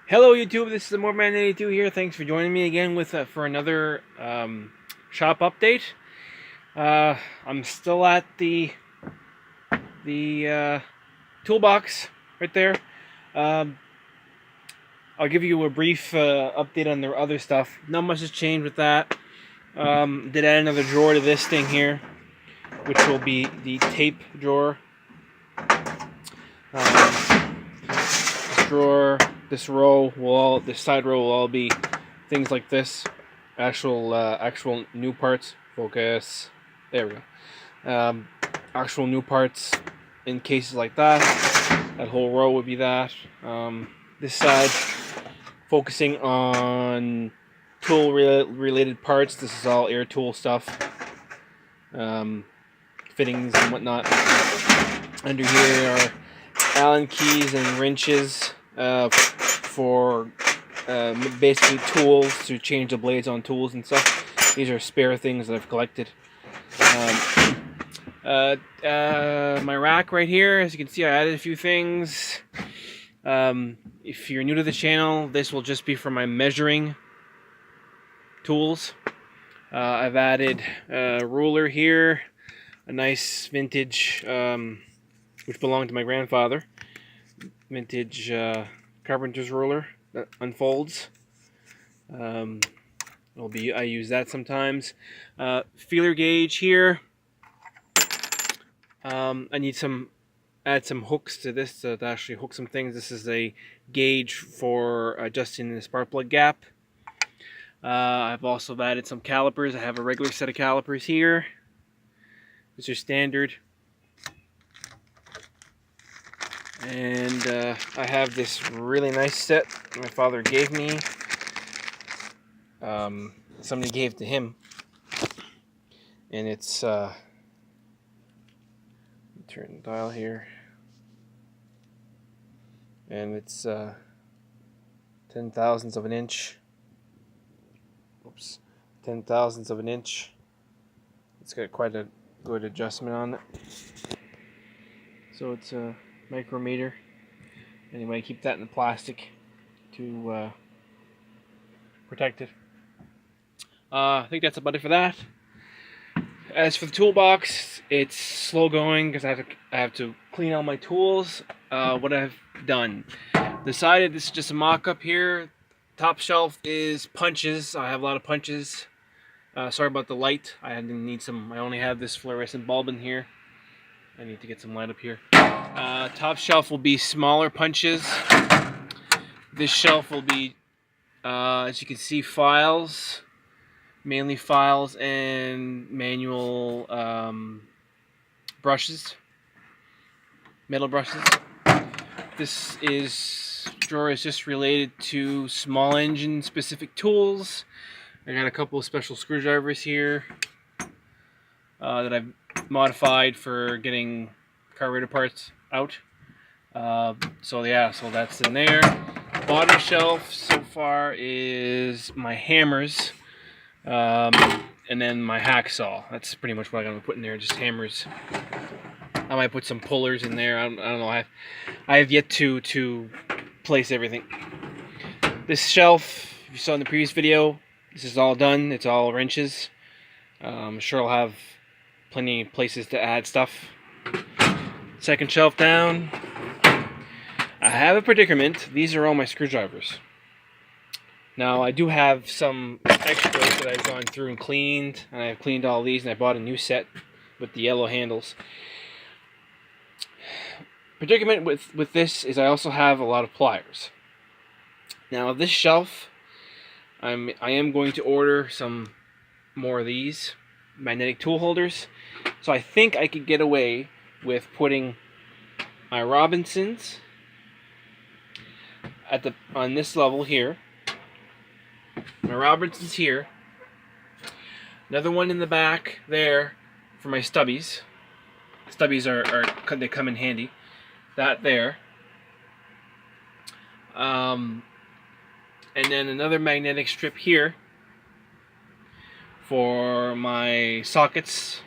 Hello YouTube, this is the Moreman82 here. Thanks for joining me again with for another shop update. I'm still at the toolbox right there. Um, I'll give you a brief update on the other stuff. Not much has changed with that. Did add another drawer to this thing here, which will be the tape drawer. This drawer, this side row will all be things like this. Actual new parts. Focus. There we go. Actual new parts in cases like that. That whole row would be that. This side, focusing on tool related parts. This is all air tool stuff. Fittings and whatnot. Under here are Allen keys and wrenches for basically tools to change the blades on tools and stuff. These are spare things that I've collected. My rack right here, as you can see, I added a few things. If you're new to the channel, this will just be for my measuring tools. I've added a ruler here, a nice vintage, which belonged to my grandfather, vintage carpenter's ruler that unfolds. I use that sometimes. Feeler gauge here. I need add some hooks to this to actually hook some things. This is a gauge for adjusting the spark plug gap. I've also added some calipers. I have a regular set of calipers here. These are standard. And I have this really nice set my father gave me. Somebody gave to him. And it's turn the dial here. And it's 10,000ths of an inch. Oops, 10,000ths of an inch. It's got quite a good adjustment on it. So it's a micrometer. Anyway, keep that in the plastic to protect it. I think that's about it for that. As for the toolbox, it's slow going because I have to clean all my tools. What I've done, decided this is just a mock-up here. Top shelf is punches. I have a lot of punches. Sorry about the light. I only have this fluorescent bulb in here. I need to get some light up here. Top shelf will be smaller punches. This shelf will be, as you can see, files. Mainly files and manual brushes. Metal brushes. This drawer is just related to small engine specific tools. I got a couple of special screwdrivers here that I've modified for getting carburetor parts out. So that's in there. Bottom shelf so far is my hammers, and then my hacksaw. That's pretty much what I'm gonna put in there. Just hammers. I might put some pullers in there. I don't know. I have yet to place everything. This shelf, if you saw in the previous video, this is all done. It's all wrenches. I'm sure I'll have plenty of places to add stuff. Second shelf down, I have a predicament. These are all my screwdrivers. Now I do have some extras that I've gone through and cleaned, and I've cleaned all these, and I bought a new set with the yellow handles. Predicament with this is I also have a lot of pliers. Now this shelf, I am going to order some more of these magnetic tool holders. So I think I could get away with putting my Robinsons on this level here. My Robinsons here. Another one in the back there for my stubbies. Stubbies they come in handy. That there. And then another magnetic strip here for my sockets,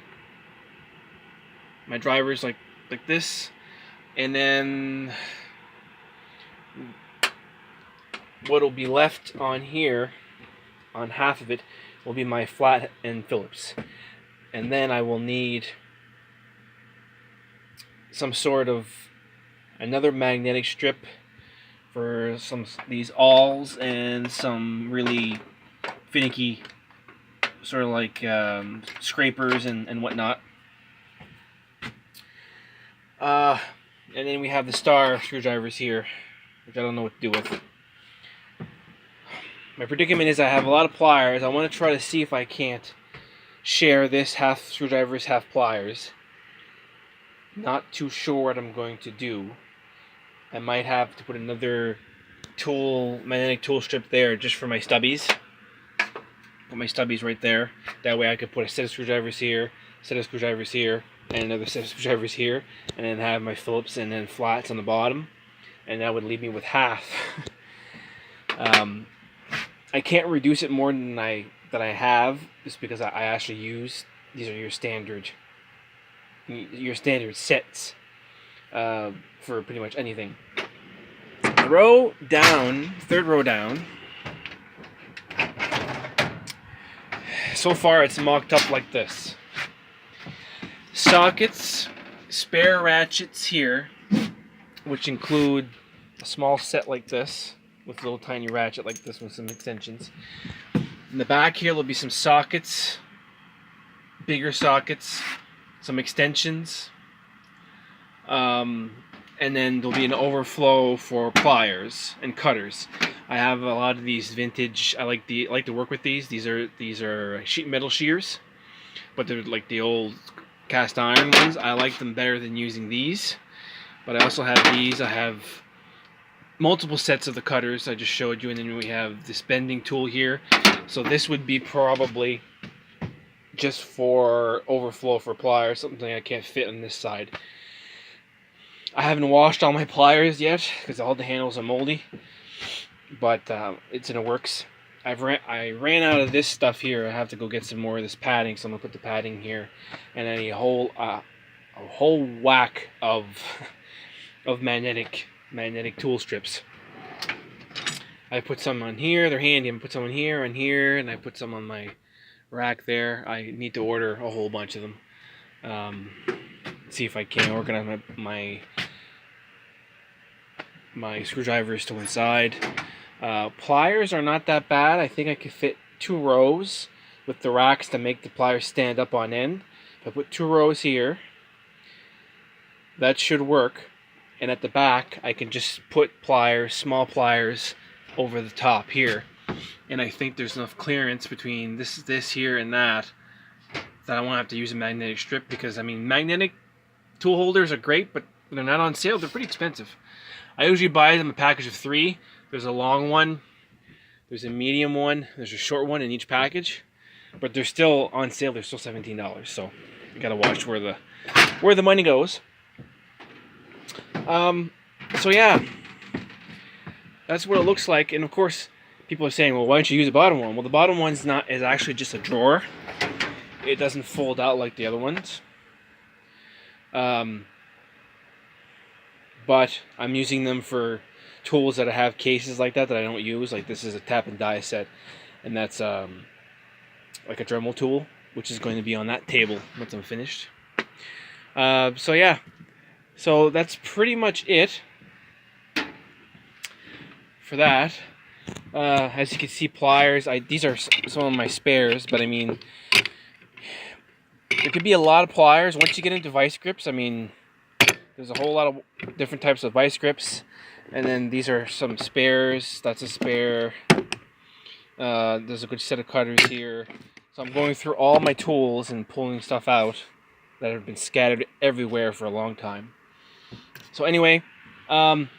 my drivers like this, and then what will be left on here, on half of it, will be my flat end Phillips. And then I will need some sort of another magnetic strip for these awls and some really finicky sort of like scrapers and whatnot. And then we have the star screwdrivers here, which I don't know what to do with. My predicament is I have a lot of pliers. I want to try to see if I can't share this half screwdrivers, half pliers. Not too sure what I'm going to do. I might have to put another magnetic tool strip there just for my stubbies. Put my stubbies right there. That way I could put a set of screwdrivers here, a set of screwdrivers here, and another set of screwdrivers here, and then have my Phillips and then flats on the bottom, and that would leave me with half. I can't reduce it more than I have, just because I actually use, these are your standard sets for pretty much anything. Third row down. So far it's mocked up like this. Sockets, spare ratchets here, which include a small set like this with a little tiny ratchet like this with some extensions. In the back here there'll be some sockets, bigger sockets, some extensions, and then there'll be an overflow for pliers and cutters. I have a lot of these vintage. I like to work with these. These are sheet metal shears, but they're like the old cast iron ones. I like them better than using these. But I also have these. I have multiple sets of the cutters I just showed you, and then we have this bending tool here. So this would be probably just for overflow for pliers, something I can't fit on this side. I haven't washed all my pliers yet because all the handles are moldy, but it's in the works. I ran out of this stuff here. I have to go get some more of this padding, so I'm gonna put the padding here, and then a whole whack of magnetic tool strips. I put some on here. They're handy. I put some on here, and I put some on my rack there. I need to order a whole bunch of them. See if I can organize my screwdrivers to one side. Pliers are not that bad. I think I could fit 2 rows with the racks to make the pliers stand up on end. If I put 2 rows here, that should work. And at the back, I can just put pliers, small pliers, over the top here. And I think there's enough clearance between this here and that I won't have to use a magnetic strip, because I mean, magnetic tool holders are great, but when they're not on sale, they're pretty expensive. I usually buy them a package of 3. There's a long one, there's a medium one, there's a short one in each package, but they're still on sale. They're still $17, so you gotta watch where the money goes. So yeah, that's what it looks like. And of course, people are saying, well, why don't you use the bottom one? Well, the bottom one's is actually just a drawer. It doesn't fold out like the other ones. But I'm using them for tools that I have cases like that I don't use. Like this is a tap and die set, and that's like a Dremel tool, which is going to be on that table once I'm finished. So yeah, so that's pretty much it for that. As you can see, pliers. These are some of my spares, but I mean, there could be a lot of pliers once you get into vice grips. I mean, there's a whole lot of different types of vice grips, and then these are some spares. That's a spare. There's a good set of cutters here. So I'm going through all my tools and pulling stuff out that have been scattered everywhere for a long time. So anyway, like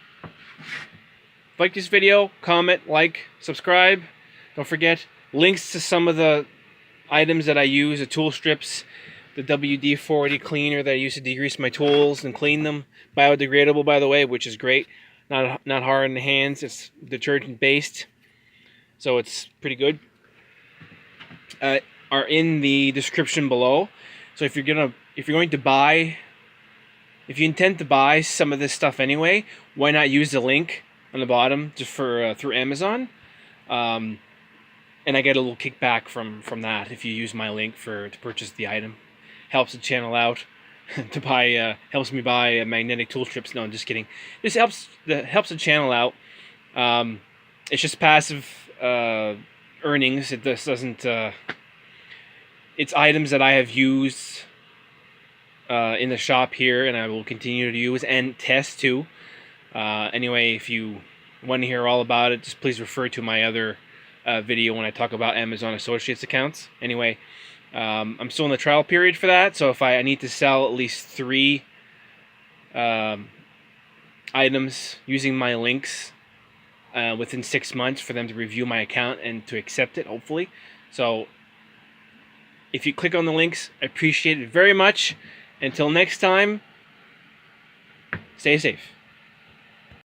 this video, comment, like, subscribe. Don't forget links to some of the items that I use, the tool strips, the WD-40 cleaner that I use to degrease my tools and clean them. Biodegradable, by the way, which is great. Not hard in the hands. It's detergent based, so it's pretty good. Are in the description below. So if you intend to buy some of this stuff anyway, why not use the link on the bottom just for through Amazon, and I get a little kickback from that if you use my link to purchase the item. Helps the channel out. To buy helps me buy magnetic tool strips. No, I'm just kidding. This helps the channel out. It's just passive earnings. It just doesn't. It's items that I have used in the shop here, and I will continue to use and test too. Anyway, if you want to hear all about it, just please refer to my other video when I talk about Amazon Associates accounts. Anyway, I'm still in the trial period for that, so if I need to sell at least 3 items using my links within 6 months for them to review my account and to accept it, hopefully. So if you click on the links, I appreciate it very much. Until next time, stay safe.